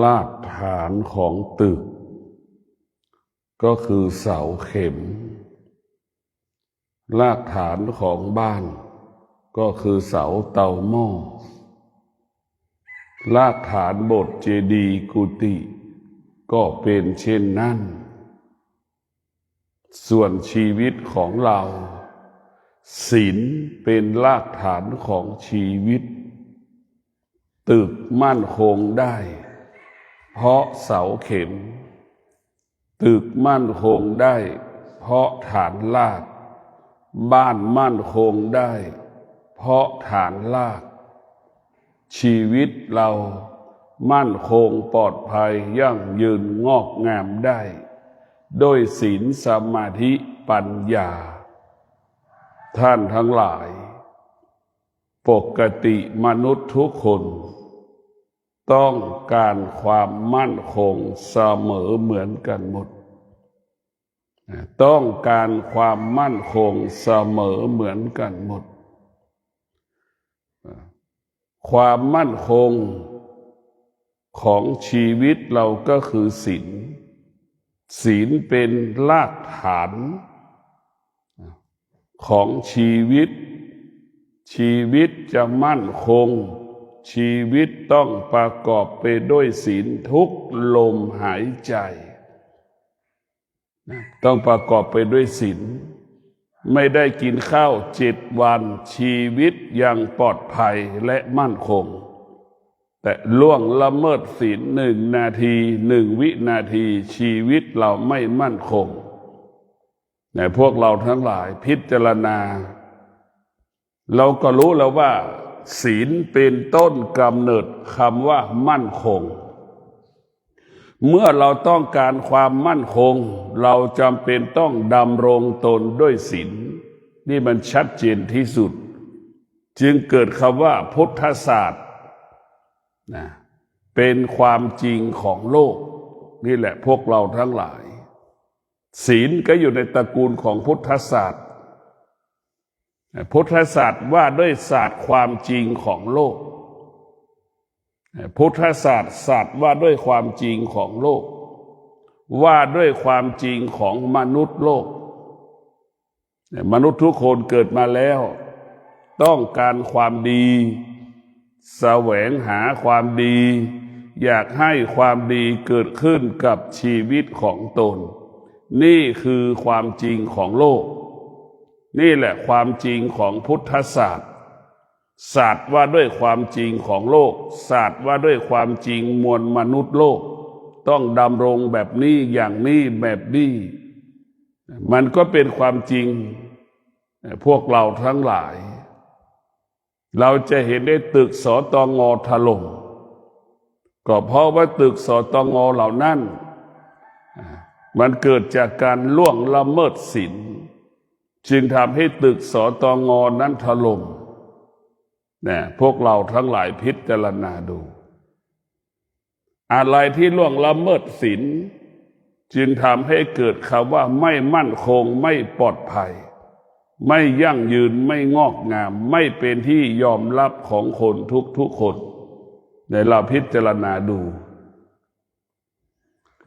รากฐานของตึกก็คือเสาเข็มรากฐานของบ้านก็คือเสาเตาหม้อรากฐานโบสถ์เจดีย์กุฏิก็เป็นเช่นนั้นส่วนชีวิตของเราศีลเป็นรากฐานของชีวิตตึกมั่นคงได้เพราะเสาเข็มตึกมั่นคงได้เพราะฐานรากบ้านมั่นคงได้เพราะฐานรากชีวิตเรามั่นคงปลอดภัยยั่งยืนงอกงามได้ด้วยศีลสมาธิปัญญาท่านทั้งหลายปกติมนุษย์ทุกคนต้องการความมั่นคงเสมอเหมือนกันหมดต้องการความมั่นคงเสมอเหมือนกันหมดความมั่นคงของชีวิตเราก็คือศีลศีลเป็นรากฐานของชีวิตชีวิตจะมั่นคงชีวิตต้องประกอบไปด้วยศีลทุกลมหายใจต้องประกอบไปด้วยศีลไม่ได้กินข้าว7 วันชีวิตยังปลอดภัยและมั่นคงแต่ล่วงละเมิดศีล1 นาที1 วินาทีชีวิตเราไม่มั่นคงแต่พวกเราทั้งหลายพิจารณาเราก็รู้แล้วว่าศีลเป็นต้นกำเนิดคำว่ามั่นคงเมื่อเราต้องการความมั่นคงเราจำเป็นต้องดำรงตนด้วยศีลนี่มันชัดเจนที่สุดจึงเกิดคำว่าพุทธศาสตร์เป็นความจริงของโลกนี่แหละพวกเราทั้งหลายศีลก็อยู่ในตระกูลของพุทธศาสตร์พุทธศาสตร์ว่าด้วยศาสตร์ความจริงของโลกพุทธศาสตร์ศาสตร์ว่าด้วยความจริงของโลกว่าด้วยความจริงของมนุษย์โลกมนุษย์ทุกคนเกิดมาแล้วต้องการความดีแสวงหาความดีอยากให้ความดีเกิดขึ้นกับชีวิตของตนนี่คือความจริงของโลกนี่แหละความจริงของพุทธศาสตร์ศาสตร์ว่าด้วยความจริงของโลกศาสตร์ว่าด้วยความจริงมวลมนุษย์โลกต้องดำรงแบบนี้อย่างนี้แบบนี้มันก็เป็นความจริงพวกเราทั้งหลายเราจะเห็นได้ตึกสตง.ถล่มก็เพราะว่าตึกสตง.เหล่านั้นมันเกิดจากการล่วงละเมิดศีลจึงทำให้ตึกสตง.นั้นถล่มพวกเราทั้งหลายพิจารณาดูอะไรที่ล่วงละเมิดศีลจึงทำให้เกิดคำว่าไม่มั่นคงไม่ปลอดภัยไม่ยั่งยืนไม่งอกงามไม่เป็นที่ยอมรับของคนทุกคนในเราพิจารณาดู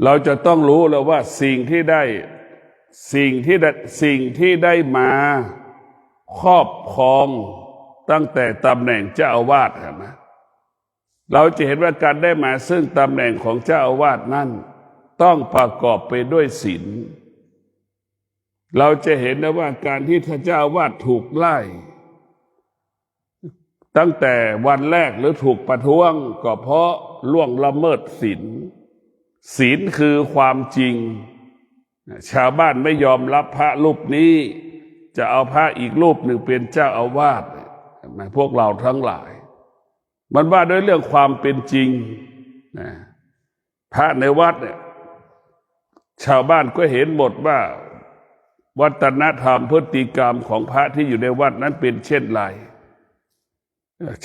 เราจะต้องรู้แล้วว่าสิ่งที่ได้มาครอบครองตั้งแต่ตำแหน่งเจ้าอาวาสนะเราจะเห็นว่าการได้มาซึ่งตำแหน่งของเจ้าอาวาสนั้นต้องประกอบไปด้วยศีลเราจะเห็นนะว่าการที่ท่านเจ้าอาวาสถูกไล่ตั้งแต่วันแรกหรือถูกประท้วงก็เพราะล่วงละเมิดศีลศีลคือความจริงชาวบ้านไม่ยอมรับพระรูปนี้จะเอาพระอีกรูปหนึ่งเป็นเจ้าอาวาสพวกเราทั้งหลายมันว่าด้วยเรื่องความเป็นจริงพระในวัดเนี่ยชาวบ้านก็เห็นหมดว่าวัฒนธรรมพฤติกรรมของพระที่อยู่ในวัดนั้นเป็นเช่นไร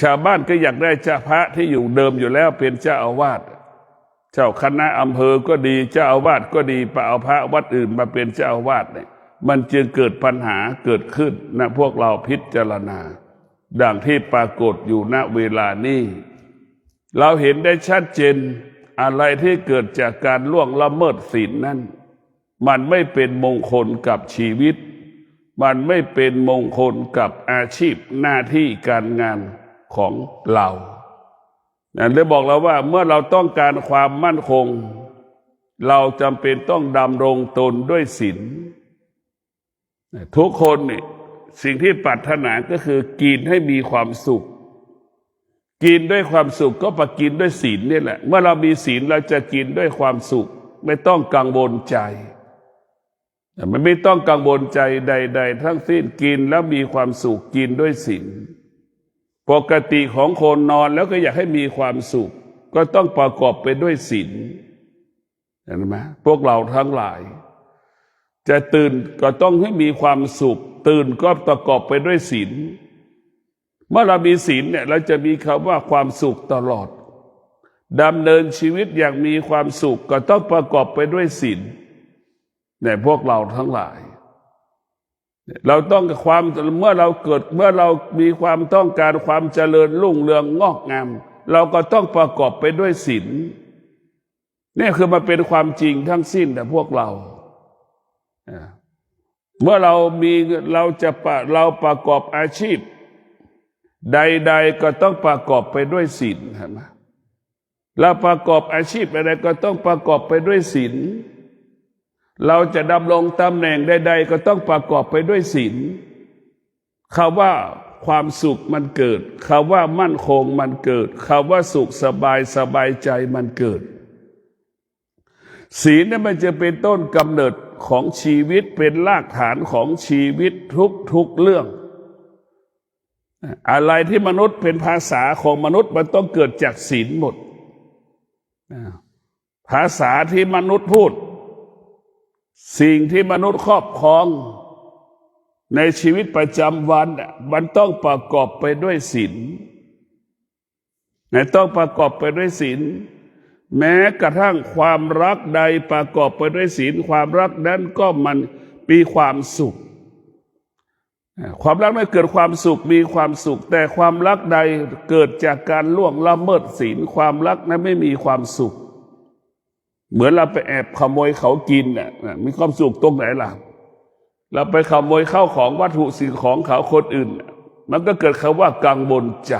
ชาวบ้านก็อยากได้เจ้าพระที่อยู่เดิมอยู่แล้วเป็นเจ้าอาวาสเจ้าคณะอำเภอก็ดีเจ้าอาวาสก็ดีไปเอาพระวัดอื่นมาเป็นเจ้าอาวาสเนี่ยมันจึงเกิดปัญหาเกิดขึ้นนะพวกเราพิจารณาดังที่ปรากฏอยู่ณเวลานี้เราเห็นได้ชัดเจน อะไรที่เกิดจากการล่วงละเมิดศีลนั้นมันไม่เป็นมงคลกับชีวิตมันไม่เป็นมงคลกับอาชีพหน้าที่การงานของเรานั่นเลยบอกเราว่าเมื่อเราต้องการความมั่นคงเราจำเป็นต้องดำรงตนด้วยศีลทุกคนนี่สิ่งที่ปรารถนาก็คือกินให้มีความสุขกินด้วยความสุขก็ประกินด้วยศีลนี่แหละเมื่อเรามีศีลเราจะกินด้วยความสุขไม่ต้องกังวลใจมันไม่ต้องกังวลใจใดๆทั้งสิ้นกินแล้วมีความสุขกินด้วยศีลปกติของคนนอนแล้วก็อยากให้มีความสุขก็ต้องประกอบไปด้วยศีลเห็นไหมพวกเราทั้งหลายจะตื่นก็ต้องให้มีความสุขตื่นก็ประกอบไปด้วยศีลเมื่อเรามีศีลเนี่ยเราจะมีคำว่าความสุขตลอดดำเนินชีวิตอย่างมีความสุขก็ต้องประกอบไปด้วยศีลเนี่ยพวกเราทั้งหลายเราต้องความเมื่อเรามีความต้องการความเจริญรุ่งเรืองงอกงามเราก็ต้องประกอบไปด้วยศีลนี่คือมันเป็นความจริงทั้งสิ้นแต่พวกเราเมื่อเราประกอบอาชีพใดๆก็ต้องประกอบไปด้วยศีลเห็นไหมเราประกอบอาชีพอะไรก็ต้องประกอบไปด้วยศีลเราจะดำรงตำแหน่งใดๆก็ต้องประกอบไปด้วยศีลคำว่าความสุขมันเกิดคำว่ามั่นคงมันเกิดคำว่าสุขสบายใจมันเกิดศีลเนี่ยมันจะเป็นต้นกำเนิดของชีวิตเป็นรากฐานของชีวิตทุกเรื่องอะไรที่มนุษย์เป็นภาษาของมนุษย์มันต้องเกิดจากศีลหมดภาษาที่มนุษย์พูดสิ่งที่มนุษย์ครอบครองในชีวิตประจำวันมันต้องประกอบไปด้วยศีลต้องประกอบไปด้วยศีลแม้กระทั่งความรักใดประกอบไปด้วยศีลความรักนั้นก็มันมีความสุขความรักนั้นเกิดความสุขมีความสุขแต่ความรักใดเกิดจากการล่วงละเมิดศีลความรักนั้นไม่มีความสุขเหมือนเราไปแอบขโมยเขากินมีความสุขตรงไหนล่ะเราไปขโมยข้าวของวัตถุสิ่งของเขาคนอื่นมันก็เกิดคำว่ากังวลใจ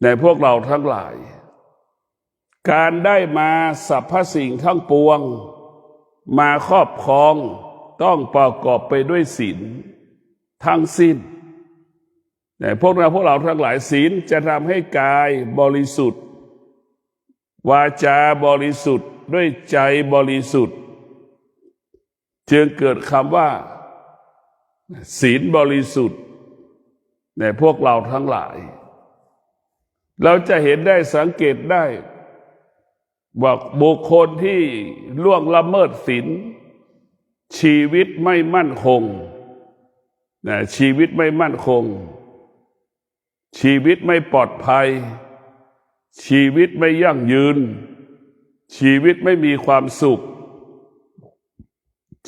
ในพวกเราทั้งหลายการได้มาสรรพสิ่งทั้งปวงมาครอบครองต้องประกอบไปด้วยศีลทั้งสิ้นแต่พวกเราทั้งหลายศีลจะทำให้กายบริสุทธิ์วาจาบริสุทธิ์ด้วยใจบริสุทธิ์จึงเกิดคำว่าศีลบริสุทธิ์ในพวกเราทั้งหลายเราจะเห็นได้สังเกตได้ว่าบุคคลที่ล่วงละเมิดศีลชีวิตไม่มั่นคงชีวิตไม่มั่นคงชีวิตไม่ปลอดภัยชีวิตไม่ยั่งยืนชีวิตไม่มีความสุข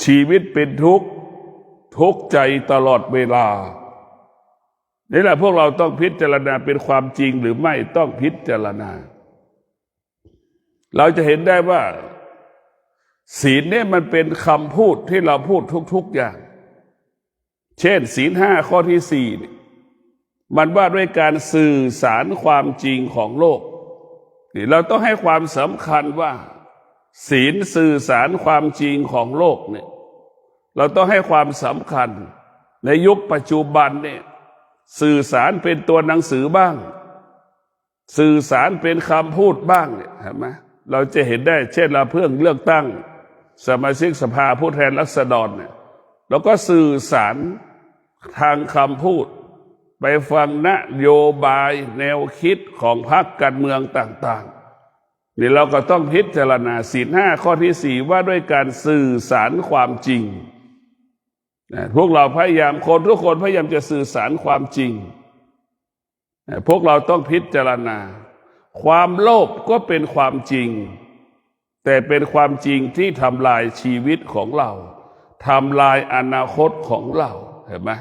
ชีวิตเป็นทุกข์ใจตลอดเวลานี่แหละพวกเราต้องพิจารณาเป็นความจริงหรือไม่ต้องพิจารณาเราจะเห็นได้ว่าศีลเนี่ยมันเป็นคำพูดที่เราพูดทุกๆอย่างเช่นศีล5ข้อที่4มันว่าด้วยการสื่อสารความจริงของโลกนี่เราต้องให้ความสำคัญว่าศีลสื่อสารความจริงของโลกเนี่ยเราต้องให้ความสำคัญในยุคปัจจุบันเนี่ยสื่อสารเป็นตัวหนังสือบ้างสื่อสารเป็นคำพูดบ้างเนี่ยเห็นไหมเราจะเห็นได้เช่นเราเพิ่งเลือกตั้งสมาชิกสภาผู้แทนราษฎรเนี่ยเราก็สื่อสารทางคำพูดไปฟังนโยบายแนวคิดของพรรคการเมืองต่างๆนี่เราก็ต้องพิจารณาศีล5ข้อที่4ว่าด้วยการสื่อสารความจริงพวกเราพยายามทุกคนพยายามจะสื่อสารความจริงพวกเราต้องพิจารณาความโลภก็เป็นความจริงแต่เป็นความจริงที่ทำลายชีวิตของเราทำลายอนาคตของเราเห็นไหม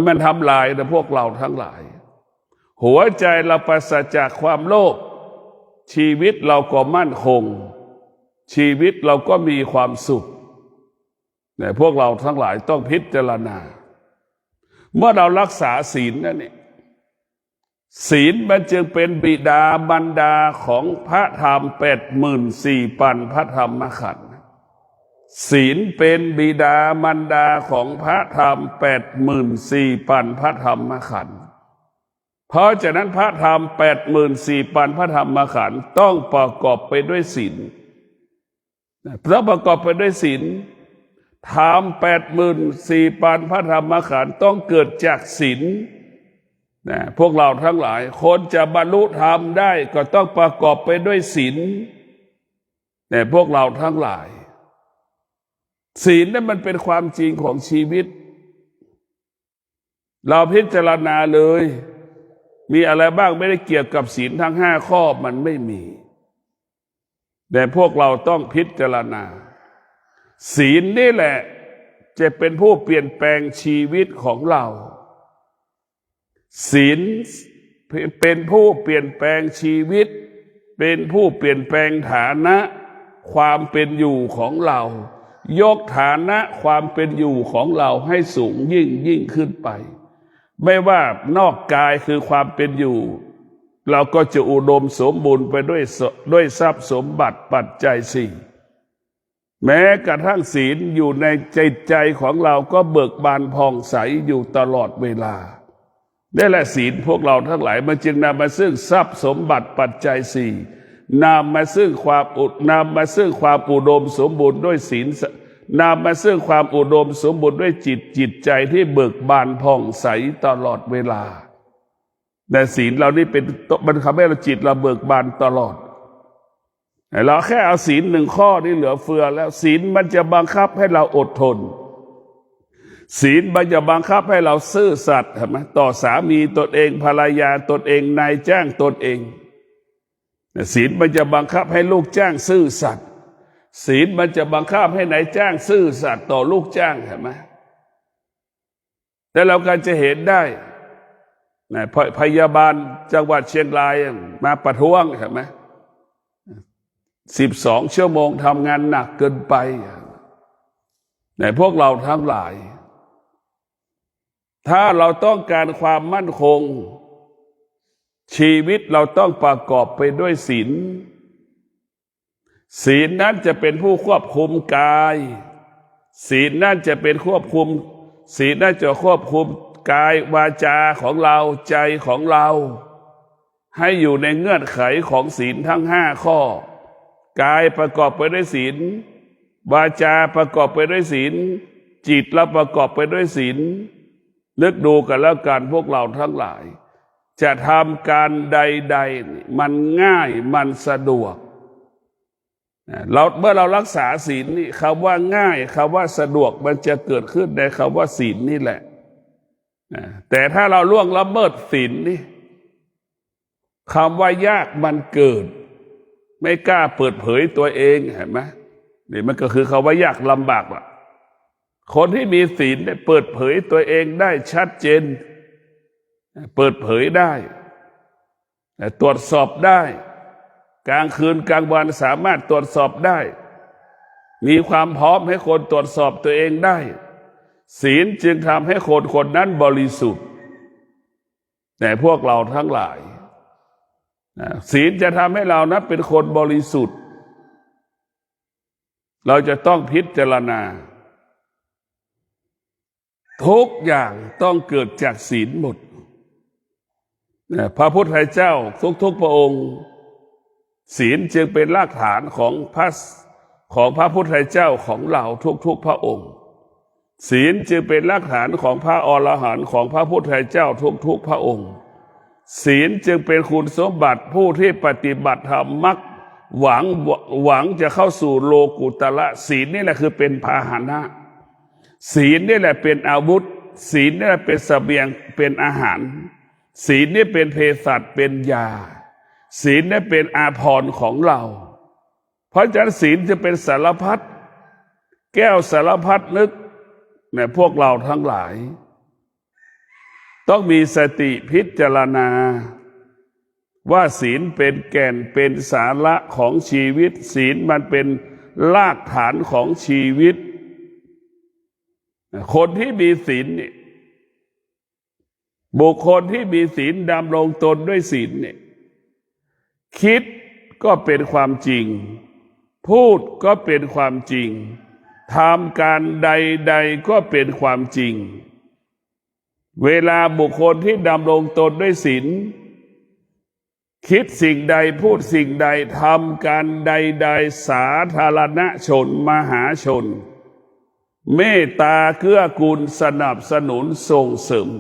มันทำลายนะพวกเราทั้งหลายหัวใจเราปราศจากความโลภ ชีวิตเราก็มั่นคงชีวิตเราก็มีความสุขแต่พวกเราทั้งหลายต้องพิจารณาเมื่อเรารักษาศีลนั่นนี่ศีลมันจึงเป็นบิดามารดาของพระธรรม84,000พระธรรมขันธ์ศีลเป็นบิดามารดาของพระธรรม84,000พระธรรมขันธ์เพราะฉะนั้นพระธรรม84,000พระธรรมขันธ์ต้องประกอบไปด้วยศีลต้องประกอบไปด้วยศีลธรรม84,000พระธรรมขันธ์ต้องเกิดจากศีลพวกเราทั้งหลายคนจะบรรลุธรรมได้ก็ต้องประกอบไปด้วยศีลแต่พวกเราทั้งหลายศีลนั้นมันเป็นความจริงของชีวิตเราพิจารณาเลยมีอะไรบ้างไม่ได้เกี่ยวกับศีลทั้ง5ข้อมันไม่มีแต่พวกเราต้องพิจารณาศีลนี่แหละจะเป็นผู้เปลี่ยนแปลงชีวิตของเราศีลเป็นผู้เปลี่ยนแปลงชีวิตเป็นผู้เปลี่ยนแปลงฐานะความเป็นอยู่ของเรายกฐานะความเป็นอยู่ของเราให้สูงยิ่งขึ้นไปไม่ว่านอกกายคือความเป็นอยู่เราก็จะอุดมสมบูรณ์ไปด้วยทรัพย์สมบัติปัจจัยสี่แม้กระทั่งศีลอยู่ในใจของเราก็เบิกบานผ่องใสอยู่ตลอดเวลานี่แหละศีลพวกเราทั้งหลายมันจึงนำมาซึ่งทรัพย์สมบัติปัจจัยสี่นำมาซึ่งความอุดมสมบูรณ์ด้วยศีลนำมาซึ่งความอุดมสมบูรณ์ด้วยจิตใจที่เบิกบานผ่องใสตลอดเวลาแต่ศีลเรานี่มันทำให้เราจิตเราเบิกบานตลอดเราแค่เอาศีล1ข้อนี่เหลือเฟือแล้วศีลมันจะบังคับให้เราอดทนศีลมันจะบังคับให้เราซื่อสัตย์ต่อสามีตนเองภรรยาตนเองนายจ้างตนเองศีลมันจะบังคับให้ลูกจ้างซื่อสัตย์ศีลมันจะบังคับให้นายจ้างซื่อสัตย์ต่อลูกจ้างเห็นไหมแต่เราก็จะเห็นได้พยาบาลจังหวัดเชียงรายมาประท้วงเห็นไหม12 ชั่วโมงทำงานหนักเกินไปพวกเราทั้งหลายถ้าเราต้องการความมั่นคงชีวิตเราต้องประกอบไปด้วยศีลศีลนั้นจะเป็นผู้ควบคุมกายศีลนั้นจะเป็นศีลนั้นจะควบคุมกายวาจาของเราใจของเราให้อยู่ในเงื่อนไขของศีลทั้ง5ข้อกายประกอบไปด้วยศีลวาจาประกอบไปด้วยศีลจิตเราประกอบไปด้วยศีลนึกดูกันแล้วกันพวกเราทั้งหลายจะทำการใดๆมันง่ายมันสะดวกเมื่อเรารักษาศีลนี่คำว่าง่ายคำว่าสะดวกมันจะเกิดขึ้นในคำว่าศีลนี่แหละแต่ถ้าเราล่วงละเมิดศีลนี่คำว่ายากมันเกิดไม่กล้าเปิดเผยตัวเองเห็นไหมนี่มันก็คือคำว่ายากลำบากล่ะคนที่มีศีลได้เปิดเผยตัวเองได้ชัดเจนเปิดเผยได้ตรวจสอบได้กลางคืนกลางวันสามารถตรวจสอบได้มีความพร้อมให้คนตรวจสอบตัวเองได้ศีลจึงทำให้คนนั้นบริสุทธิ์แต่พวกเราทั้งหลายศีลจะทำให้เรานั้นเป็นคนบริสุทธิ์เราจะต้องพิจารณาทุกอย่างต้องเกิดจากศีลหมดพระพุทธเจ้าทุกพระองค์ศีลจึงเป็นรากฐานของพระพุทธเจ้าของเราทุกพระองค์ศีลจึงเป็นรากฐานของพระอรหันต์ของพระพุทธเจ้าทุกพระองค์ศีลจึงเป็นคุณสมบัติผู้ที่ปฏิบัติธรรมมักหวังจะเข้าสู่โลกุตระศีลนี่แหละคือเป็นพาหนะศีลนี่แหละเป็นอาวุธศีลนี่แหละเป็นเสบียงเป็นอาหารศีลนี่เป็นเภสัชเป็นยาศีลนี่เป็นอาภรณ์ของเราเพราะฉะนั้นศีลจะเป็นสารพัดแก้วสารพัดนึกพวกเราทั้งหลายต้องมีสติพิจารณา ว่าศีลเป็นแก่นเป็นสาระของชีวิตศีลมันเป็นรากฐานของชีวิตคนที่มีศีลเนี่ยบุคคลที่มีศีลดำรงตนด้วยศีลเนี่ยคิดก็เป็นความจริงพูดก็เป็นความจริงทำการใดๆก็เป็นความจริงเวลาบุคคลที่ดำรงตนด้วยศีลคิดสิ่งใดพูดสิ่งใดทำการใดๆสาธารณชนมหาชนเมตตาเกื้อกูลสนับสนุนส่งเสริม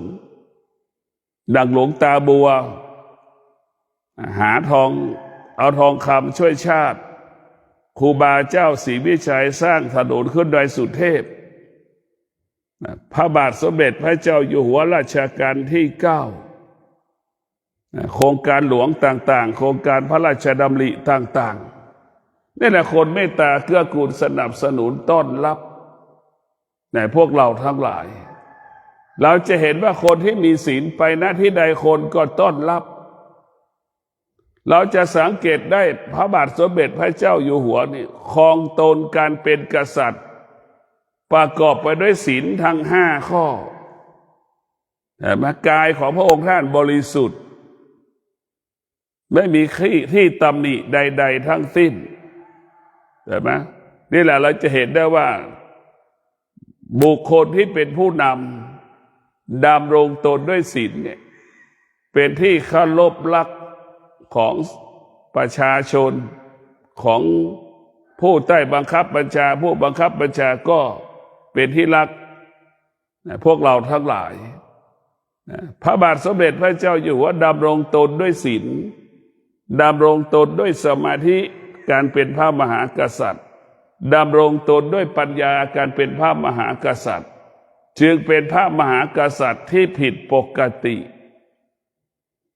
ดังหลวงตาบัวหาทองเอาทองคำช่วยชาติครูบาเจ้าศรีวิชัยสร้างถนนขึ้นดอยสุเทพพระบาทสมเด็จพระเจ้าอยู่หัวรัชกาลที่9โครงการหลวงต่างๆโครงการพระราชดำริต่างๆนี่แหละคนเมตตาเกื้อกูลสนับสนุนต้อนรับในพวกเราทั้งหลายเราจะเห็นว่าคนที่มีศีลไปณที่ใดคนก็ต้อนรับเราจะสังเกตได้พระบาทสมเด็จพระเจ้าอยู่หัวนี่ครองตนการเป็นกษัตริย์ประกอบไปด้วยศีลทั้ง5 ข้อแต่มากายของพระองค์ท่านบริสุทธิ์ไม่มีที่ตำหนิใดๆทั้งสิ้นใช่ไหมนี่แหละเราจะเห็นได้ว่าบุคคลที่เป็นผู้นำดำรงตนด้วยศีลเนี่ยเป็นที่เคารพรักของประชาชนของผู้ใต้บังคับบัญชาผู้บังคับบัญชาก็เป็นที่รักพวกเราทั้งหลายพระบาทสมเด็จพระเจ้าอยู่หัวดำรงตนด้วยศีลดำรงตนด้วยสมาธิการเป็นพระมหากษัตริย์ดำรงตนด้วยปัญญาการเป็นพระมหากษัตริย์จึงเป็นพระมหากษัตริย์ที่ผิดปกติ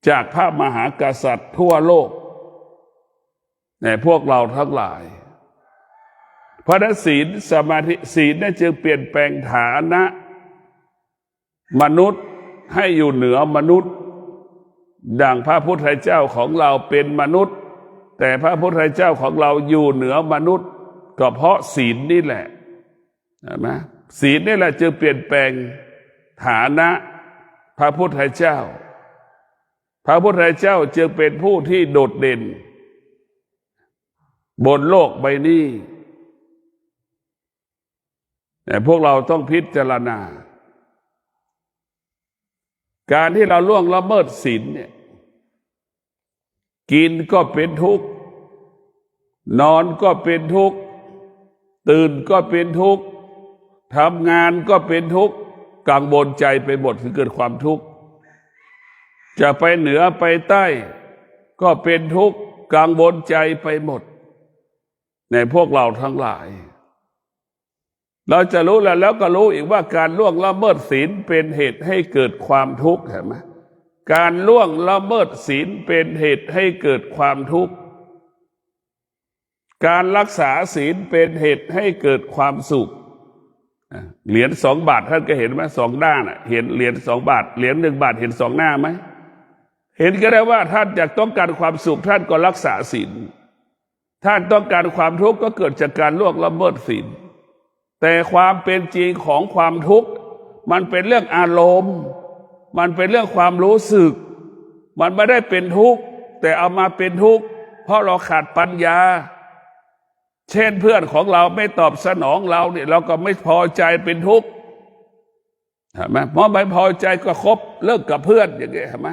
จากพระมหากษัตริย์ทั่วโลกในพวกเราทั้งหลายเพราะนั้นศีลสมาธิศีลจึงเปลี่ยนแปลงฐานะมนุษย์ให้อยู่เหนือมนุษย์ดังพระพุทธเจ้าของเราเป็นมนุษย์แต่พระพุทธเจ้าของเราอยู่เหนือมนุษย์ก็เพราะศีลนี่แหละใช่ไหมศีลนี่แหละจึงเปลี่ยนแปลงฐานะพระพุทธเจ้าพระพุทธเจ้าจึงเป็นผู้ที่โดดเด่นบนโลกใบนี้แต่พวกเราต้องพิจารณาการที่เราล่วงละเมิดศีลเนี่ยกินก็เป็นทุกข์นอนก็เป็นทุกข์ตื่นก็เป็นทุกข์ทำงานก็เป็นทุกข์กังวลใจไปหมดคือเกิดความทุกข์จะไปเหนือไปใต้ก็เป็นทุกข์กังวลใจไปหมดในพวกเราทั้งหลายเราจะรู้แล้วก็รู้อีกว่าการล่วงละเมิดศีลเป็นเหตุให้เกิดความทุกข์เห็นไหมการล่วงละเมิดศีลเป็นเหตุให้เกิดความทุกข์การรักษาศีลเป็นเหตุให้เกิดความสุขเหรียญ2 บาทท่านก็เห็นไหม2 หน้าน่ะเห็นเหรียญ2 บาทเหรียญ1 บาทเห็น2 หน้าไหมเห็นก็ได้ว่าท่านอยากต้องการความสุขท่านก็รักษาศีลท่านต้องการความทุกข์ก็เกิดจากการล่วงละเมิดศีลแต่ความเป็นจริงของความทุกข์มันเป็นเรื่องอารมณ์มันเป็นเรื่องความรู้สึกมันไม่ได้เป็นทุกข์แต่เอามาเป็นทุกข์เพราะเราขาดปัญญาเช่นเพื่อนของเราไม่ตอบสนองเราเนี่ยเราก็ไม่พอใจเป็นทุกข์เห็นไหมเพราะไม่พอใจก็คบเลิกกับเพื่อนอย่างเงี้ยเห็นไหม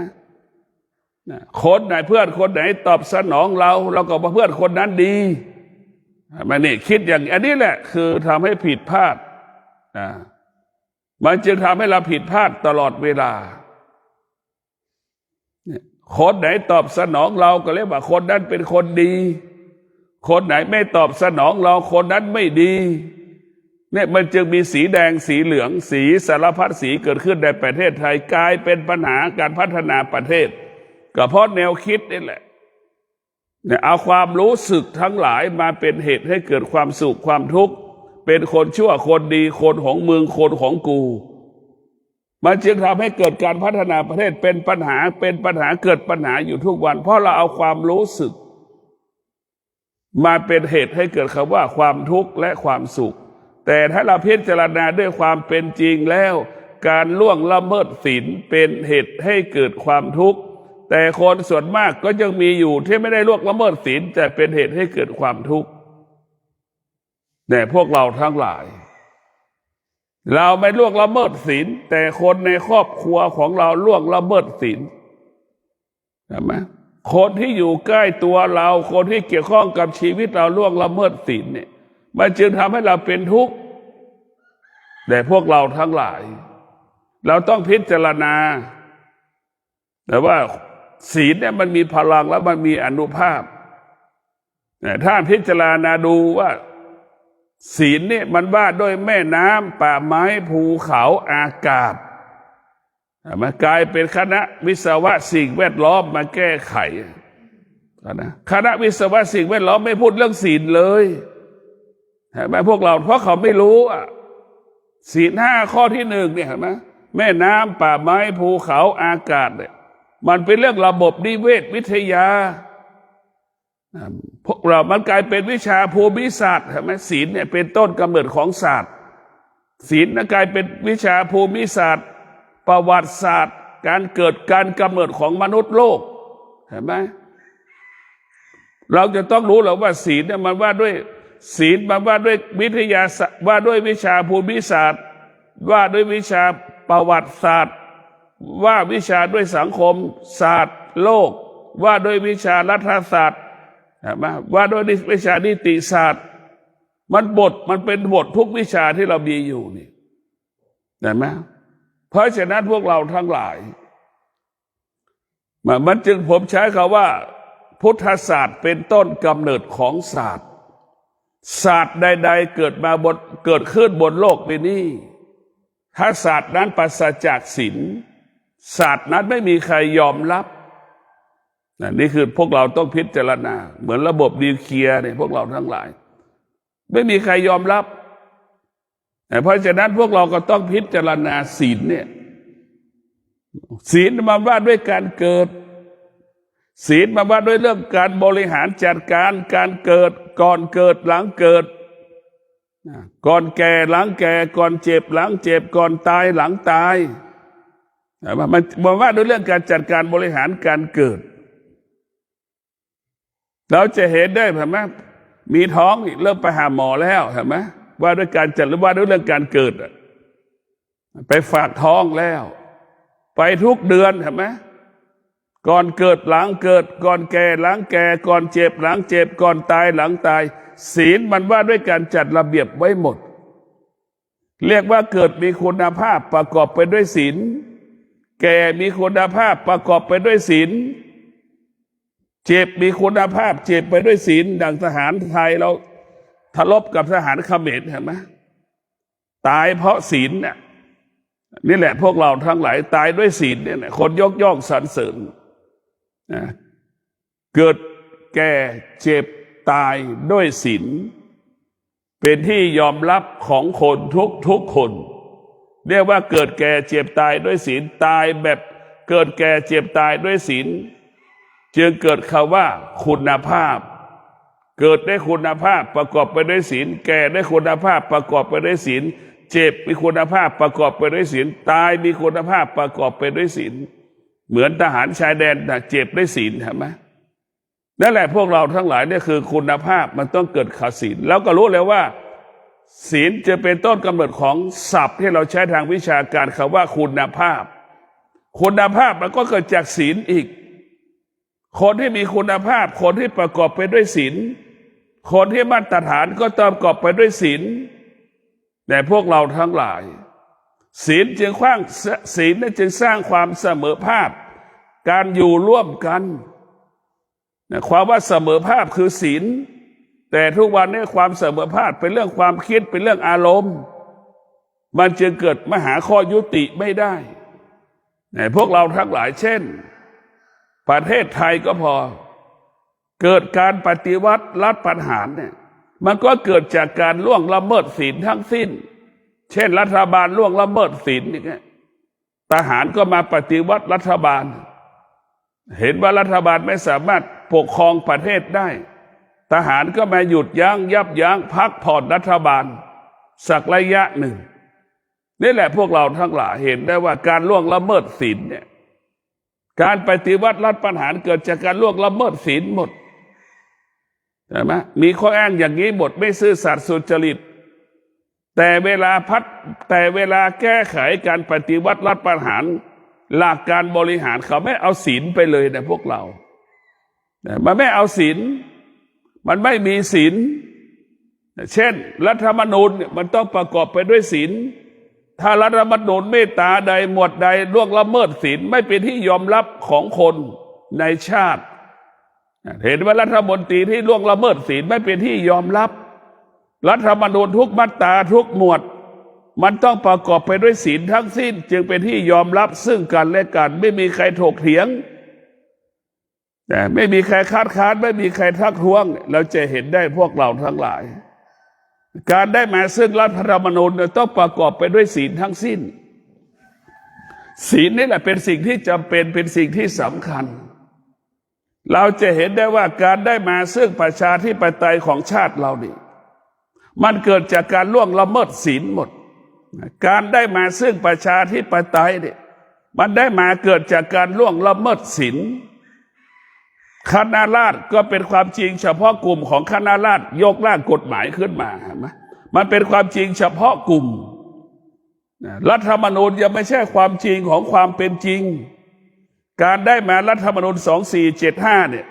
คนไหนเพื่อนคนไหนตอบสนองเราก็ว่าเพื่อนคนนั้นดีมันนี่คิดอย่างอันนี้แหละคือทำให้ผิดพลาดมันจึงทำให้เราผิดพลาดตลอดเวลาคนไหนตอบสนองเราก็เรียกว่าคนนั้นเป็นคนดีคนไหนไม่ตอบสนองเราคนนั้นไม่ดีเนี่ยมันจึงมีสีแดงสีเหลืองสีสารพัดสีเกิดขึ้นในประเทศไทยกลายเป็นปัญหาการพัฒนาประเทศก็เพราะแนวคิดนี่แหละเนี่ยเอาความรู้สึกทั้งหลายมาเป็นเหตุให้เกิดความสุขความทุกข์เป็นคนชั่วคนดีคนของมึงคนของกู มันจึงทำให้เกิดการพัฒนาประเทศเป็นปัญหาเกิดปัญหาอยู่ทุกวันเพราะเราเอาความรู้สึกมาเป็นเหตุให้เกิดคำว่าความทุกข์และความสุขแต่ถ้าเราพิจารณาด้วยความเป็นจริงแล้วการล่วงละเมิดศีลเป็นเหตุให้เกิดความทุกข์แต่คนส่วนมากก็ยังมีอยู่ที่ไม่ได้ล่วงละเมิดศีลแต่เป็นเหตุให้เกิดความทุกข์แต่พวกเราทั้งหลายเราไม่ล่วงละเมิดศีลแต่คนในครอบครัวของเราล่วงละเมิดศีลใช่ไหมคนที่อยู่ใกล้ตัวเราคนที่เกี่ยวข้องกับชีวิตเราล่วงละเมิดศีลเนี่ยมันจึงทำให้เราเป็นทุกข์แต่พวกเราทั้งหลายเราต้องพิจารณาแต่ว่าศีลเนี่ยมันมีพลังและมันมีอานุภาพถ้าพิจารณาดูว่าศีลเนี่ยมันว่าด้วยแม่น้ำป่าไม้ภูเขาอากาศมันกลายเป็นคณะวิศวะสิ่งแวดล้อมมาแก้ไขนะคณะวิศวะสิ่งแวดล้อมไม่พูดเรื่องศีลเลยเห็นไหมพวกเราเพราะเขาไม่รู้ศีลห้าข้อที่หนึ่งเนี่ยเห็นไหมแม่น้ำป่าไม้ภูเขาอากาศเนี่ยมันเป็นเรื่องระบบนิเวศวิทยาพวกเรามันกลายเป็นวิชาภูมิศาสตร์เห็นไหมศีลเนี่ยเป็นต้นกำเนิดของศาสตร์ศีลนั้นกลายเป็นวิชาภูมิศาสตร์ประวัติศาสตร์การเกิดการกำเนิดของมนุษย์โลกเห็นไหมเราจะต้องรู้แล้วว่าศีลเนี่ยมันว่าด้วยศีลมันว่าด้วยวิทยาศาสตร์ว่าด้วยวิชาภูมิศาสตร์ว่าด้วยวิชาประวัติศาสตร์ว่าวิชาด้วยสังคมศาสตร์โลกว่าด้วยวิชารัฐศาสตร์ว่าด้วยวิชานิติศาสตร์มันเป็นบททุกวิชาที่เรามีอยู่นี่เห็นไหมเพราะฉะนั้นพวกเราทั้งหลายมันจึงผมใช้คำว่าพุทธศาสตร์เป็นต้นกำเนิดของศาสตร์ศาสตร์ใดๆเกิดขึ้นบนโลกใบนี้ถ้าศาสตร์นั้นปราศจากศีลศาสตร์นั้นไม่มีใครยอมรับนี่คือพวกเราต้องพิจารณาเหมือนระบบนิวเคลียร์เนี่ยพวกเราทั้งหลายไม่มีใครยอมรับเพราะฉะนั้นพวกเราก็ต้องพิจารณาศีลเนี่ยศีลมันว่าด้วยการเกิดศีลมันว่าด้วยเรื่องการบริหารจัดการการเกิดก่อนเกิดหลังเกิดก่อนแก่หลังแก่ก่อนเจ็บหลังเจ็บก่อนตายหลังตายมันว่าด้วยเรื่องการจัดการบริหารการเกิดเราจะเห็นได้เห็นไหมมีท้องเริ่มไปหาหมอแล้วเห็นไหมว่าด้วยการจัดหรือว่าด้วยเรื่องการเกิดไปฝากท้องแล้วไปทุกเดือนเห็นไหมก่อนเกิดหลังเกิดก่อนแก่หลังแก่ก่อนเจ็บหลังเจ็บก่อนตายหลังตายศีลมันว่าด้วยการจัดระเบียบไว้หมดเรียกว่าเกิดมีคุณภาพประกอบไปด้วยศีลแก่มีคุณภาพประกอบไปด้วยศีลเจ็บมีคุณภาพเจ็บไปด้วยศีลดังทหารไทยเราทะลบกับทหารเขมรเห็นไหมตายเพราะศีลเนี่ยนี่แหละพวกเราทั้งหลายตายด้วยศีลเนี่ยคนยกย่องสรรเสริญเกิดแก่เจ็บตายด้วยศีลเป็นที่ยอมรับของคนทุกคนเรียกว่าเกิดแก่เจ็บตายด้วยศีลตายแบบเกิดแก่เจ็บตายด้วยศีลจึงเกิดคำว่าคุณภาพเกิดได้คุณภาพประกอบไปด้วยศีลแก่ได้คุณภาพประกอบไปด้วยศีลเจ็บมีคุณภาพประกอบไปด้วยศีลตายมีคุณภาพประกอบไปด้วยศีลเหมือนทหารชายแดนเจ็บด้วยศีลเห็นไหมนั่นแหละพวกเราทั้งหลายนี่คือคุณภาพมันต้องเกิดขาดศีลแล้วก็รู้แล้วว่าศีลจะเป็นต้นกำเนิดของศัพท์ที่เราใช้ทางวิชาการคำว่าคุณภาพมันก็เกิดจากศีลอีกคนที่มีคุณภาพคนที่ประกอบไปด้วยศีลคนที่มาตรฐานก็ต้องประกอบไปด้วยศีลแต่พวกเราทั้งหลายศีลจึงจึงสร้างความเสมอภาคการอยู่ร่วมกันความว่าเสมอภาคคือศีลแต่ทุกวันนี้ความเสมอภาคเป็นเรื่องความคิดเป็นเรื่องอารมณ์มันจึงเกิดมหาข้อยุติไม่ได้พวกเราทั้งหลายเช่นประเทศไทยก็พอเกิดการปฏิวัติรัฐประหารเนี่ยมันก็เกิดจากการล่วงละเมิดศีลทั้งสิ้นเช่นรัฐบาลล่วงละเมิดศีลนี่ ทหารก็มาปฏิวัติรัฐบาลเห็นว่ารัฐบาลไม่สามารถปกครองประเทศได้ทหารก็มาหยุดยั้งยับยั้งพักผ่อนรัฐบาลสักระยะหนึ่งนี่แหละพวกเราทั้งหลายเห็นได้ว่าการล่วงละเมิดศีลเนี่ยการปฏิวัติรัฐประหารเกิดจากการล่วงละเมิดศีลหมดใช่ไหมมีข้ออ้างอย่างนี้หมดไม่ซื่อสัตย์สุจริตแต่เวลาแก้ไขการปฏิวัติรัฐประหารหลักการบริหารเขาไม่เอาศีลไปเลยนะพวกเรามันไม่เอาศีลมันไม่มีศีลเช่นรัฐธรรมนูญมันต้องประกอบไปด้วยศีลถ้ารัฐธรรมนูญเมตตาใดหมวดใดล่วงละเมิดศีลไม่เป็นที่ยอมรับของคนในชาติเห็นว่ารัฐมนตรีที่ล่วงละเมิดศีลไม่เป็นที่ยอมรับรัฐธรรมนูญทุกมาตราทุกหมวดมันต้องประกอบไปด้วยศีลทั้งสิ้นจึงเป็นที่ยอมรับซึ่งกันและกันไม่มีใครถกเถียงแต่ไม่มีใครคัดค้านไม่มีใครทักท้วงเราจะเห็นได้พวกเราทั้งหลายการได้มาซึ่งรัฐธรรมนูญต้องประกอบไปด้วยศีลทั้งสิ้นศีลนี่แหละเป็นสิ่งที่จำเป็นเป็นสิ่งที่สำคัญเราจะเห็นได้ว่าการได้มาซึ่งประชาธิปไตยของชาติเรานี่มันเกิดจากการล่วงละเมิดศีลหมดการได้มาซึ่งประชาธิปไตยเนี่ยมันได้มาเกิดจากการล่วงละเมิดศีลคณะราษฎรก็เป็นความจริงเฉพาะกลุ่มของคณะราษฎรยกร่างกฎหมายขึ้นมาเห็นไหมมันเป็นความจริงเฉพาะกลุ่มรัฐธรรมนูญยังไม่ใช่ความจริงของความเป็นจริงการได้มารัฐธรรมนูญ2475เนี่ย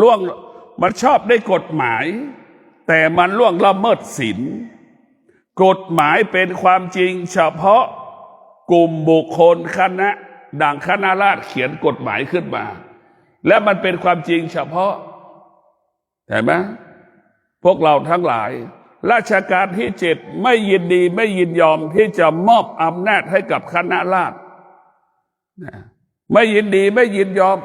ล่วงมันชอบได้กฎหมายแต่มันล่วงละเมิดศีลกฎหมายเป็นความจริงเฉพาะกลุ่มบุคคลคณะดังคณะราษฎรเขียนกฎหมายขึ้นมาและมันเป็นความจริงเฉพาะเห็นไหมพวกเราทั้งหลายราชการที่7ไม่ยินดีไม่ยินยอมที่จะมอบอำนาจให้กับคณะราษฎรไม่ยินดีไม่ยินยอม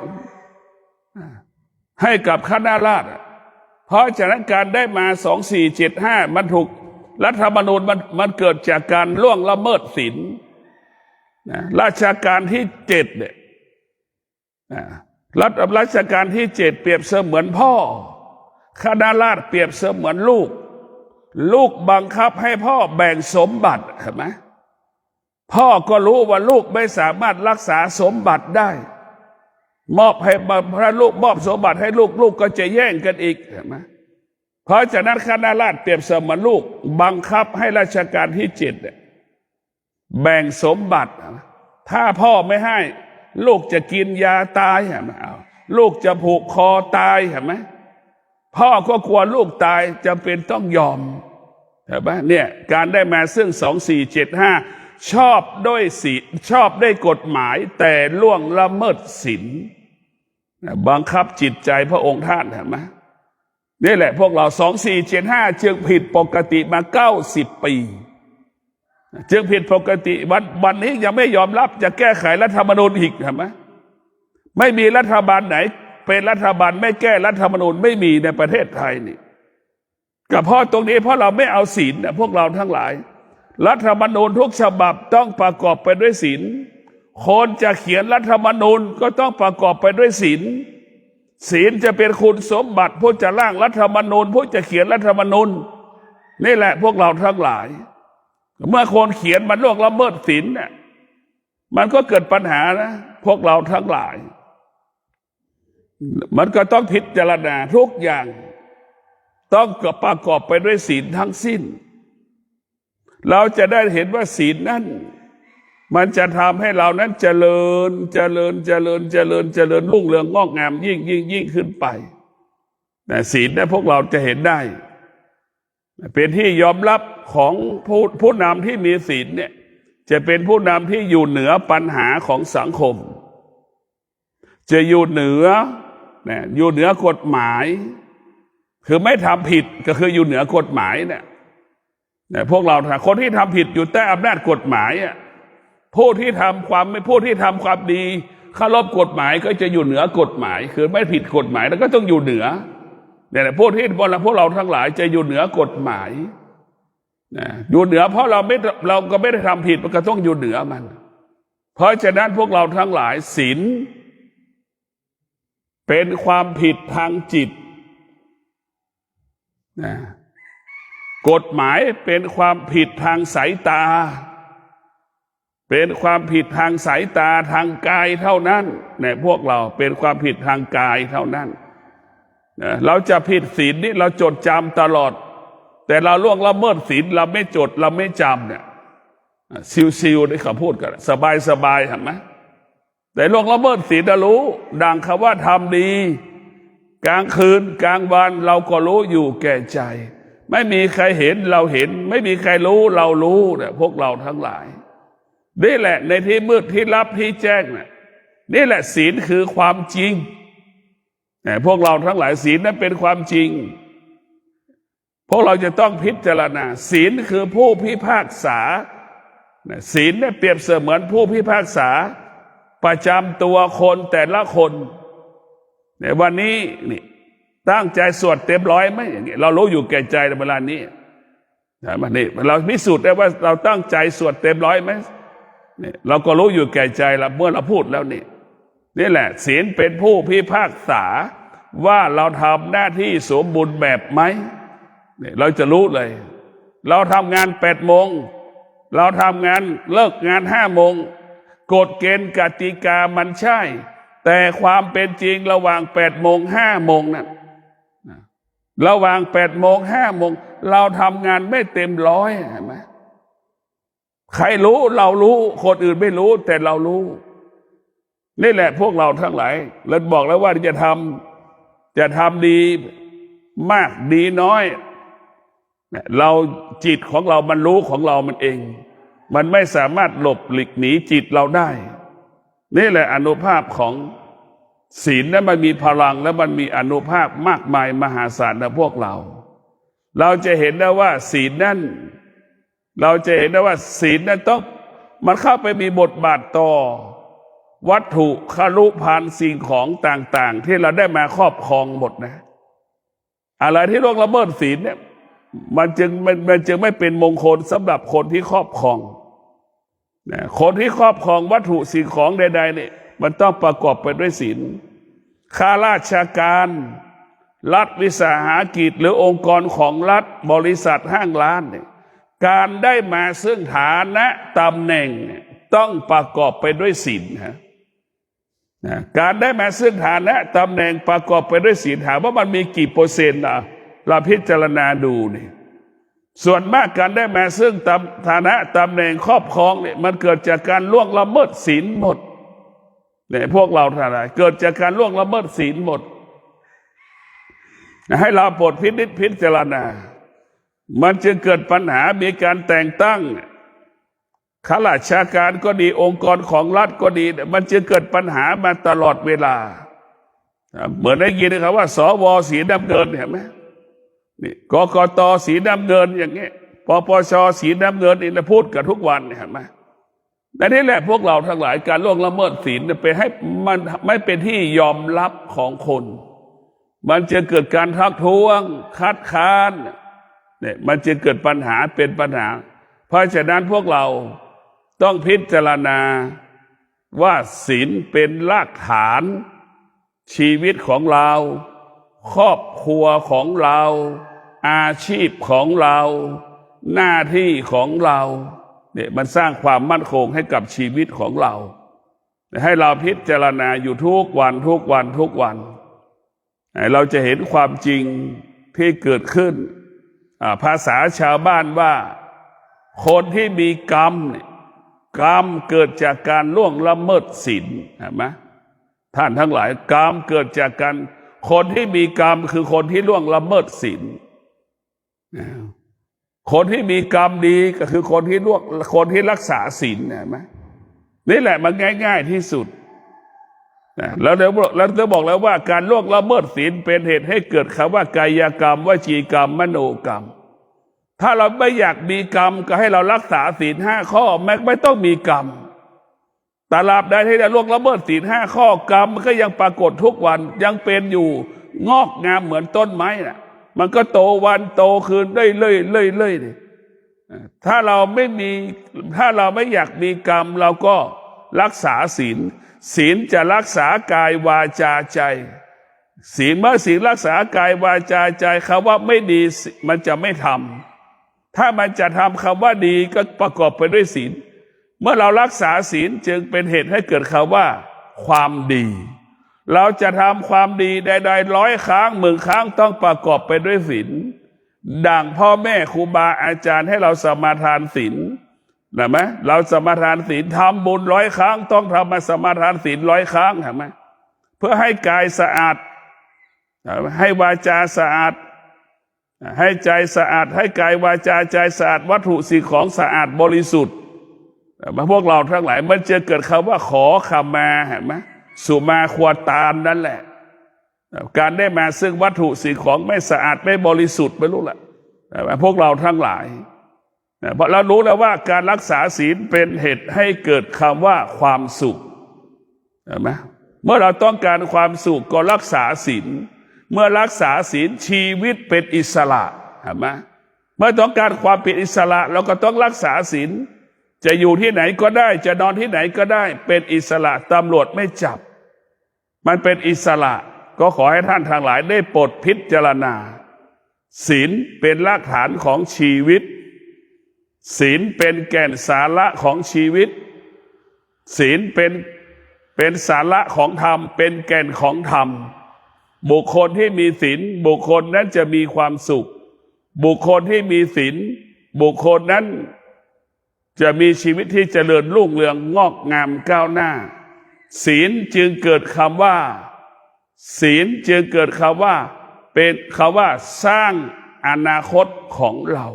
ให้กับคณะราษฎรเพราะฉะนั้นการได้มา2475มันถูกรัฐธรรมนูญมันเกิดจากการล่วงละเมิดศีลราชการที่7เนี่ยรัชกาลที่7เปรียบเสมือนพ่อคณะราษฎรเปรียบเสมือนลูกบังคับให้พ่อแบ่งสมบัติเห็นไหมพ่อก็รู้ว่าลูกไม่สามารถรักษาสมบัติได้มอบให้พระลูกมอบสมบัติให้ลูกก็จะแย่งกันอีกเห็นไหมเพราะฉะนั้นคณะราษฎรเปรียบเสมือนลูกบังคับให้รัชกาลที่7แบ่งสมบัติถ้าพ่อไม่ให้ลูกจะกินยาตายเห็นไหมลูกจะผูกคอตายเห็นไหมพ่อก็กลัวลูกตายจำเป็นต้องยอมเห็นไหมเนี่ยการได้มาซึ่ง2475ชอบด้วยศีลชอบได้กฎหมายแต่ล่วงละเมิดศีลบังคับจิตใจพระองค์ท่านเห็นไหมนี่แหละพวกเรา2475จึงผิดปกติมา90 ปีจึงผิดปกติวันนี้ยังไม่ยอมรับจะแก้ไขรัฐธรรมนูญอีกเห็นไหมไม่มีรัฐบาลไหนเป็นรัฐบาลไม่แก้รัฐธรรมนูญไม่มีในประเทศไทยนี่ก็เพราะตรงนี้เพราะเราไม่เอาศีลพวกเราทั้งหลายรัฐธรรมนูญทุกฉบับต้องประกอบไปด้วยศีลคนจะเขียนรัฐธรรมนูญก็ต้องประกอบไปด้วยศีลศีลจะเป็นคุณสมบัติผู้จะร่างรัฐธรรมนูญผู้จะเขียนรัฐธรรมนูญนี่แหละพวกเราทั้งหลายเมื่อคนเขียนมันล่วงละเมิดศีลเนี่ยมันก็เกิดปัญหานะพวกเราทั้งหลายมันก็ต้องพิจารณาทุกอย่างต้องประกอบไปด้วยศีลทั้งสิ้นเราจะได้เห็นว่าศีลนั้นมันจะทำให้เรานั้นเจริญรุ่งเรืองงอกงามยิ่งขึ้นไปแต่ศีลนั้นพวกเราจะเห็นได้เป็นที่ยอมรับของผู้นำที่มีศีลเนี่ยจะเป็นผู้นำที่อยู่เหนือปัญหาของสังคมจะอยู่เหนือกฎหมายคือไม่ทำผิดก็คืออยู่เหนือกฎหมายเนี่ยพวกเราคนที่ทำผิดอยู่ใต้อำนาจกฎหมายผู้ที่ทำความดีเคารพกฎหมายก็จะอยู่เหนือกฎหมายคือไม่ผิดกฎหมายแล้วก็ต้องอยู่เหนือเนี่ยพวกเราทั้งหลายจะอยู่เหนือกฎหมาย อยู่เหนือเพราะเราก็ไม่ได้ทำผิดมันก็ต้องอยู่เหนือมันเพราะฉะนั้นพวกเราทั้งหลายศีลเป็นความผิดทางจิตกฎหมายเป็นความผิดทางสายตาเป็นความผิดทางสายตาทางกายเท่านั้นเนี่ยพวกเราเป็นความผิดทางกายเท่านั้นเราจะผิดศีลนี่เราจดจำตลอดแต่เราล่วงละเมิดศีลเราไม่จดเราไม่จำเนี่ยซิวๆที่เขาพูดกันสบายเห็นไหมแต่ล่วงละเมิดศีลเรารู้ดังคำว่าทำดีกลางคืนกลางวันเราก็รู้อยู่แก่ใจไม่มีใครเห็นเราเห็นไม่มีใครรู้เรารู้เนี่ยพวกเราทั้งหลายนี่แหละในที่มืดที่ลับที่แจ้งเนี่ยนี่แหละศีลคือความจริงพวกเราทั้งหลายศีลนั้นเป็นความจริงพวกเราจะต้องพิจารณาศีลคือผู้พิพากษาศีลเนี่ยเปรียบเสมือนผู้พิพากษาประจำตัวคนแต่ละคนในวันนี้นี่ตั้งใจสวดเต็มร้อยไหมอย่างนี้เรารู้อยู่แก่ใจในเวลานี้มันนี่เราพิสูจน์ได้ว่าเราตั้งใจสวดเต็มร้อยไหมนี่เราก็รู้อยู่แก่ใจแล้วเมื่อเราพูดแล้วนี่แหละศีลเป็นผู้พิพากษาว่าเราทำหน้าที่สมบูรณ์แบบไหมนี่เราจะรู้เลยเราทำงาน8 โมงเราทำงานเลิกงาน5 โมงกฎเกณฑ์กติกามันใช่แต่ความเป็นจริงระหว่าง8 โมง5 โมงนั้นระหว่าง8 โมง5 โมงเราทำงานไม่เต็มร้อยเห็นไหมใครรู้เรารู้คนอื่นไม่รู้แต่เรารู้นี่แหละพวกเราทั้งหลายเราบอกแล้วว่าจะทำดีมากดีน้อยเราจิตของเรามันรู้ของเรามันเองมันไม่สามารถหลบหลีกหนีจิตเราได้นี่แหละอานุภาพของศีลนั้นมันมีพลังและมันมีอานุภาพมากมายมหาศาลนะพวกเราจะเห็นได้ว่าศีลนั้นต้องมันเข้าไปมีบทบาทต่อวัตถุคารุภัณฑ์สิ่งของต่างๆที่เราได้มาครอบครองหมดนะอะไรที่ล่วงละเมิดศีลเนี่ยมันจึงไม่เป็นมงคลสำหรับคนที่ครอบครองคนที่ครอบครองวัตถุสิ่งของใดๆเนี่ยมันต้องประกอบไปด้วยศีลข้าราชการรัฐวิสาหกิจหรือองค์กรของรัฐบริษัทห้างร้านเนี่ยการได้มาซึ่งฐานะตำแหน่งต้องประกอบไปด้วยศีลการได้มาซึ่งฐานะตำแหน่งประกอบไปด้วยศีลถามว่ามันมีกี่เปอร์เซ็นต์เราพิจารณาดูนี่ส่วนมากการได้มาซึ่งฐานะตำแหน่งครอบครองเนี่ยมันเกิดจากการล่วงละเมิดศีลหมดเนี่ยพวกเราทั้งหลายเกิดจากการล่วงละเมิดศีลหมดให้เราโปรดพิจารณามันจึงเกิดปัญหามีการแต่งตั้งข้าราชการก็ดีองค์กรของรัฐก็ดีมันจึงเกิดปัญหามาตลอดเวลาเหมือนได้ยินนะครับว่าสวสีน้ำเงินเห็นไหมนี่กกตสีน้ำเงินอย่างเงี้ยปปชสีน้ำเงินนี่เราพูดกันทุกวันเห็นไหมแต่นี่แหละพวกเราทั้งหลายการล่วงละเมิดศีลไปให้มันไม่เป็นที่ยอมรับของคนมันจะเกิดการทักท้วงคัดค้านเนี่ยมันจะเกิดปัญหาเป็นปัญหาเพราะฉะนั้นพวกเราต้องพิจารณาว่าศีลเป็นรากฐานชีวิตของเราครอบครัวของเราอาชีพของเราหน้าที่ของเราเนี่ยมันสร้างความมั่นคงให้กับชีวิตของเราให้เราพิจารณาอยู่ทุกวันเราจะเห็นความจริงที่เกิดขึ้นภาษาชาวบ้านว่าคนที่มีกรรมเกิดจากการล่วงละเมิดศีลเห็นไหมท่านทั้งหลายกรรมเกิดจากการคนที่มีกรรมคือคนที่ล่วงละเมิดศีลคนที่มีกรรมดีก็คือคนที่รักษาศีลเห็นไหมนี่แหละมันง่ายๆที่สุดแล้วจะบอกแล้วว่าการล่วงละเมิดศีลเป็นเหตุให้เกิดคำว่ากายกรรมวจีกรรมมโนกรรมถ้าเราไม่อยากมีกรรมก็ให้เรารักษาศีล5 ข้อไม่ต้องมีกรรมตราบใดที่เราล่วงละเมิดศีล5 ข้อกรรมมันก็ยังปรากฏทุกวันยังเป็นอยู่งอกงามเหมือนต้นไม้น่ะมันก็โตวันโตคืนเรื่อย ถ้าเราไม่อยากมีกรรมเราก็รักษาศีลศีลจะรักษากายวาจาใจศีลเมื่อศีลรักษากายวาจาใจคำว่าไม่ดีมันจะไม่ทำถ้ามันจะทำคำว่าดีก็ประกอบไปด้วยศีลเมื่อเรารักษาศีลจึงเป็นเหตุให้เกิดคำว่าความดีเราจะทำความดีใดๆ100 ครั้ง10,000 ครั้งต้องประกอบไปด้วยศีลดังพ่อแม่ครูบาอาจารย์ให้เราสมาทานศีลนะไหมเราสมาทานศีลทำบุญ100 ครั้งต้องทำมาสมาทานศีล100 ครั้งเห็นไหมเพื่อให้กายสะอาดให้วาจาสะอาดให้ใจสะอาดให้กายวาจาใจสะอาดวัตถุสิ่งของสะอาดบริสุทธิ์พวกเราทั้งหลายมันจะเกิดคำว่าขอขมาเห็นไหมสุมาควรตามนั่นแหละการได้มาซึ่งวัตถุสิ่งของไม่สะอาดไม่บริสุทธิ์ไม่รู้แหละพวกเราทั้งหลายเพราะเรารู้แล้วว่าการรักษาศีลเป็นเหตุให้เกิดคำว่าความสุขเห็นไหมเมื่อเราต้องการความสุขก็รักษาศีลเมื่อรักษาศีลชีวิตเป็นอิสระเห็นไหมเมื่อต้องการความเป็นอิสระเราก็ต้องรักษาศีลจะอยู่ที่ไหนก็ได้จะนอนที่ไหนก็ได้เป็นอิสระตำรวจไม่จับมันเป็นอิสระก็ขอให้ท่านทั้งหลายได้โปรดพิจารณาศีลเป็นรากฐานของชีวิตศีลเป็นแก่นสาระของชีวิตศีลเป็นสาระของธรรมเป็นแก่นของธรรมบุคคลที่มีศีลบุคคลนั้นจะมีความสุขบุคคลที่มีศีลบุคคลนั้นจะมีชีวิตที่เจริญรุ่งเรืองงอกงามก้าวหน้าศีลจึงเกิดคำว่าศีลจึงเกิดคำว่าเป็นคำว่าสร้างอนาคตของเรา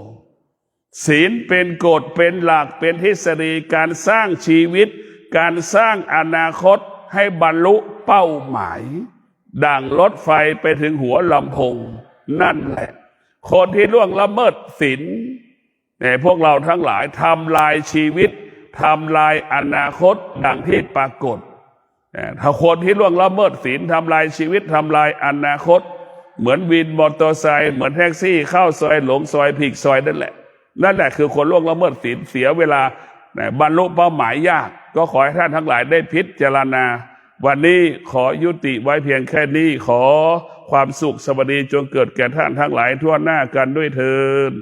ศีลเป็นกฎเป็นหลักเป็นทฤษฎีการสร้างชีวิตการสร้างอนาคตให้บรรลุเป้าหมายดั่งรถไฟไปถึงหัวลำโพงนั่นแหละคนที่ล่วงละเมิดศีลพวกเราทั้งหลายทำลายชีวิตทำลายอนาคตดังที่ปรากฏถ้าคนที่ล่วงละเมิดศีลทำลายชีวิตทำลายอนาคตเหมือนวินมอเตอร์ไซค์เหมือนแท็กซี่เข้าซอยหลงซอยผิดซอยนั่นแหละคือคนล่วงละเมิดศีลเสียเวลาบรรลุเป้าหมายยากก็ขอให้ท่านทั้งหลายได้พิจารณาวันนี้ขอยุติไว้เพียงแค่นี้ขอความสุขสวัสดีจงเกิดแก่ท่านทั้งหลายทั่วหน้ากันด้วยเถิด